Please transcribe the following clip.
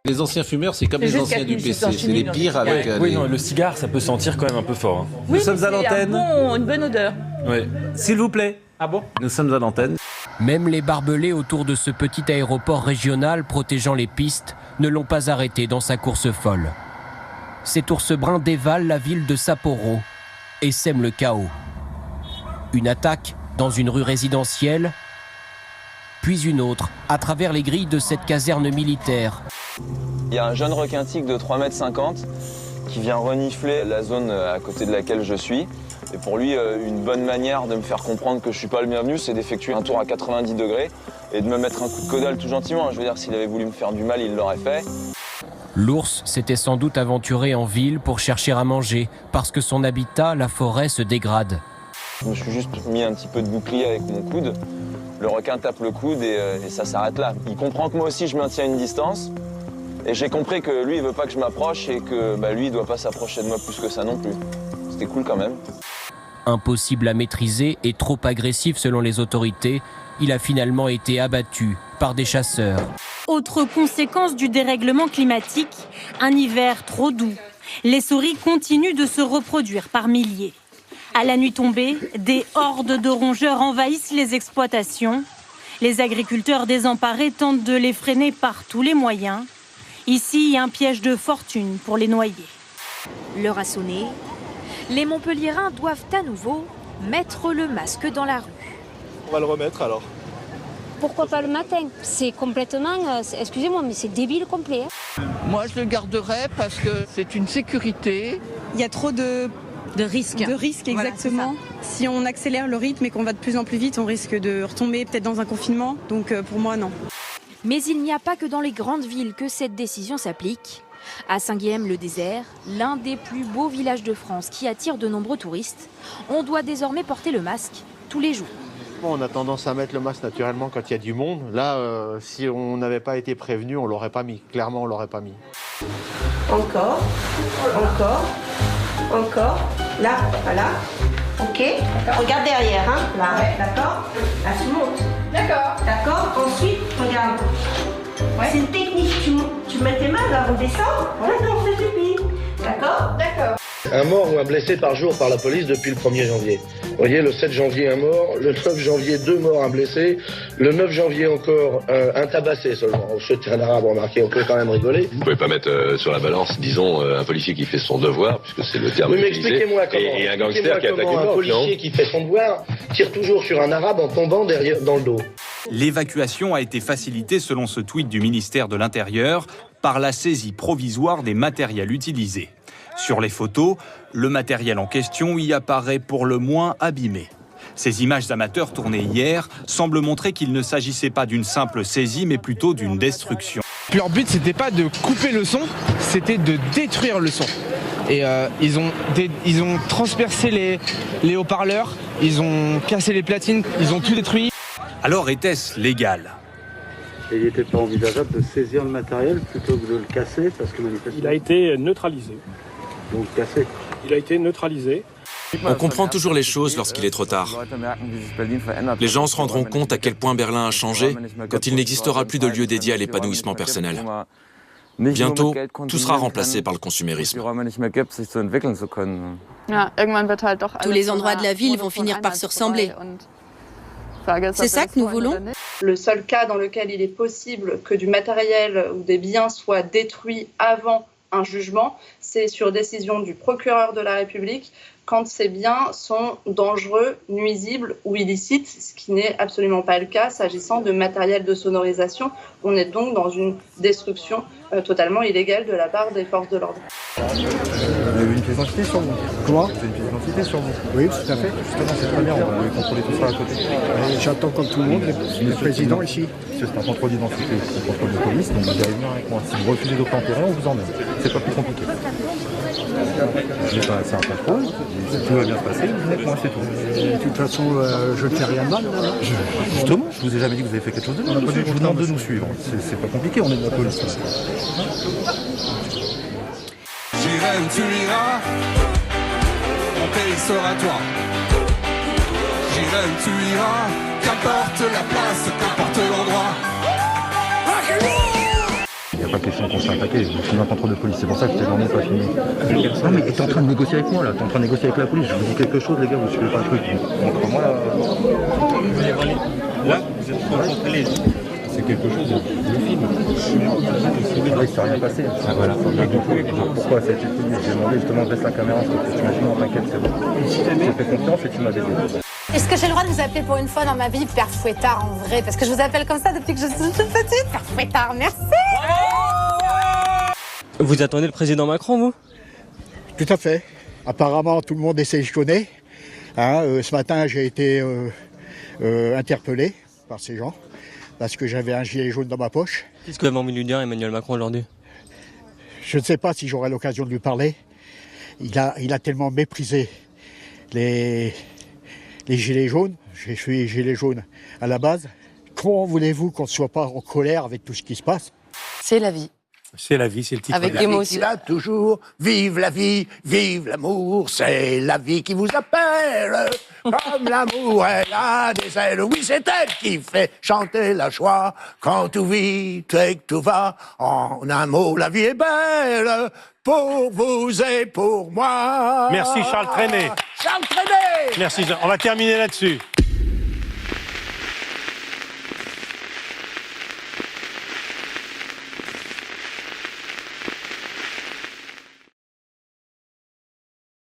Les anciens fumeurs, c'est comme les anciens du PC, c'est les pires avec... Oui, non, le cigare, ça peut sentir quand même un peu fort. Hein. Oui, nous sommes à l'antenne. Une bonne odeur. Ouais. S'il vous plaît. Ah bon ? Nous sommes à l'antenne. Même les barbelés autour de ce petit aéroport régional protégeant les pistes ne l'ont pas arrêté dans sa course folle. Cet ours brun dévale la ville de Sapporo et sème le chaos. Une attaque dans une rue résidentielle, puis une autre à travers les grilles de cette caserne militaire. Il y a un jeune requin tigre de 3,50 m qui vient renifler la zone à côté de laquelle je suis. Et pour lui, une bonne manière de me faire comprendre que je suis pas le bienvenu, c'est d'effectuer un tour à 90 degrés et de me mettre un coup de caudale tout gentiment. Je veux dire, s'il avait voulu me faire du mal, il l'aurait fait. L'ours s'était sans doute aventuré en ville pour chercher à manger, parce que son habitat, la forêt, se dégrade. Je me suis juste mis un petit peu de bouclier avec mon coude. Le requin tape le coude et ça s'arrête là. Il comprend que moi aussi, je maintiens une distance. Et j'ai compris que lui, il veut pas que je m'approche et que lui, il doit pas s'approcher de moi plus que ça non plus. C'était cool quand même. Impossible à maîtriser et trop agressif selon les autorités, il a finalement été abattu par des chasseurs. Autre conséquence du dérèglement climatique, un hiver trop doux. Les souris continuent de se reproduire par milliers. À la nuit tombée, des hordes de rongeurs envahissent les exploitations. Les agriculteurs désemparés tentent de les freiner par tous les moyens. Ici, un piège de fortune pour les noyer. L'heure a sonné. Les Montpelliérains doivent à nouveau mettre le masque dans la rue. On va le remettre alors. Pourquoi pas le matin? C'est complètement, excusez-moi, mais c'est débile complet. Moi, je le garderai parce que c'est une sécurité. Il y a trop de risques. De risques, exactement. Voilà, si on accélère le rythme et qu'on va de plus en plus vite, on risque de retomber peut-être dans un confinement. Donc pour moi, non. Mais il n'y a pas que dans les grandes villes que cette décision s'applique. À Saint-Guilhem-le-Désert, l'un des plus beaux villages de France qui attire de nombreux touristes, on doit désormais porter le masque tous les jours. On a tendance à mettre le masque naturellement quand il y a du monde. Là, si on n'avait pas été prévenu, on l'aurait pas mis. Clairement, on l'aurait pas mis. Encore, là, voilà. Ok. Regarde derrière, hein. Là, ouais. D'accord. Là, tu montes. D'accord. Ensuite, regarde. Ouais. C'est une technique. Tu mets tes mains là, on descend. Voilà, on fait pipi. D'accord. Un mort ou un blessé par jour par la police depuis le 1er janvier. Vous voyez, le 7 janvier, un mort. Le 9 janvier, 2 morts, un blessé. Le 9 janvier, encore un tabassé seulement. C'était un arabe, remarqué, on peut quand même rigoler. Vous pouvez pas mettre sur la balance, disons, un policier qui fait son devoir, puisque c'est le terme utilisé, expliquez-moi comment. Et un gangster qui attaque une un banque, policier qui fait son devoir tire toujours sur un arabe en tombant derrière, dans le dos. L'évacuation a été facilitée, selon ce tweet du ministère de l'Intérieur, par la saisie provisoire des matériels utilisés. Sur les photos, le matériel en question y apparaît pour le moins abîmé. Ces images amateurs tournées hier semblent montrer qu'il ne s'agissait pas d'une simple saisie, mais plutôt d'une destruction. Leur but, c'était pas de couper le son, c'était de détruire le son. Et ils ont transpercé les haut-parleurs, ils ont cassé les platines, ils ont tout détruit. Alors était-ce légal ? Et il n'était pas envisageable de saisir le matériel plutôt que de le casser parce que manifestement... Il a été neutralisé. Donc cassé. Il a été neutralisé. On comprend toujours les choses lorsqu'il est trop tard. Les gens se rendront compte à quel point Berlin a changé quand il n'existera plus de lieu dédié à l'épanouissement personnel. Bientôt, tout sera remplacé par le consumérisme. Tous les endroits de la ville vont finir par se ressembler. C'est ça que nous voulons ? Le seul cas dans lequel il est possible que du matériel ou des biens soient détruits avant un jugement, c'est sur décision du procureur de la République quand ces biens sont dangereux, nuisibles ou illicites, ce qui n'est absolument pas le cas s'agissant de matériel de sonorisation. On est donc dans une destruction totalement illégale de la part des forces de l'ordre. Vous avez une pièce d'identité sur vous? Comment? Vous avez une pièce d'identité sur vous? Oui, tout à fait. Justement, c'est très bien, on va contrôler tout ça à côté. J'attends comme tout le monde, le président ici. C'est un contrôle d'identité, c'est un contrôle de police, donc vous allez venir avec moi. Si vous refusez d'obtempérer, on vous emmène. C'est pas plus compliqué. C'est un contrôle, tout va bien se passer, vous venez avec moi, c'est tout. De toute façon, je ne fais rien de mal. Justement, je vous ai jamais dit que vous avez fait quelque chose de mal. Je vous demande de nous suivre. C'est pas compliqué, on est de la police. J'irai où tu iras, mon pays sera toi. sirène, tu iras. Qu'importe la place, qu'importe l'endroit. Il n'y a pas question qu'on s'est attaqué, je suis un contrôle de police, c'est pour ça que cette journée n'est pas finie. Non mais t'es en train de négocier avec moi là, t'es en train de négocier avec la police, je vous dis quelque chose les gars, vous suivez pas le truc. Montre-moi là. Là, vous êtes rencontrés les gens. C'est quelque chose, je le filme. Là, il s'est rien passé. Ah voilà. Pourquoi ça a été filmé? J'ai demandé justement, baisse la caméra, tu m'as dit non, t'inquiète, c'est bon. J'ai fait confiance et tu m'as aidé. Est-ce que j'ai le droit de vous appeler pour une fois dans ma vie Père Fouettard en vrai? Parce que je vous appelle comme ça depuis que je suis toute petite. Père Fouettard, merci. Vous attendez le président Macron, vous? Tout à fait. Apparemment, tout le monde est sélectionné. Hein, ce matin, j'ai été interpellé par ces gens parce que j'avais un gilet jaune dans ma poche. Qu'est-ce que vous avez envie de lui dire à Emmanuel Macron aujourd'hui? Je ne sais pas si j'aurai l'occasion de lui parler. Il a tellement méprisé les gilets jaunes. Je suis gilet jaune à la base. Comment voulez-vous qu'on ne soit pas en colère avec tout ce qui se passe? C'est la vie. C'est la vie, c'est le titre. Avec émotion. Il a toujours, vive la vie, vive l'amour, c'est la vie qui vous appelle. Comme l'amour, elle a des ailes, oui, c'est elle qui fait chanter la joie. Quand tout vit et que tout va, en un mot, la vie est belle. Pour vous et pour moi. Merci Charles Trenet. Charles Trenet. Merci Jean. On va terminer là-dessus.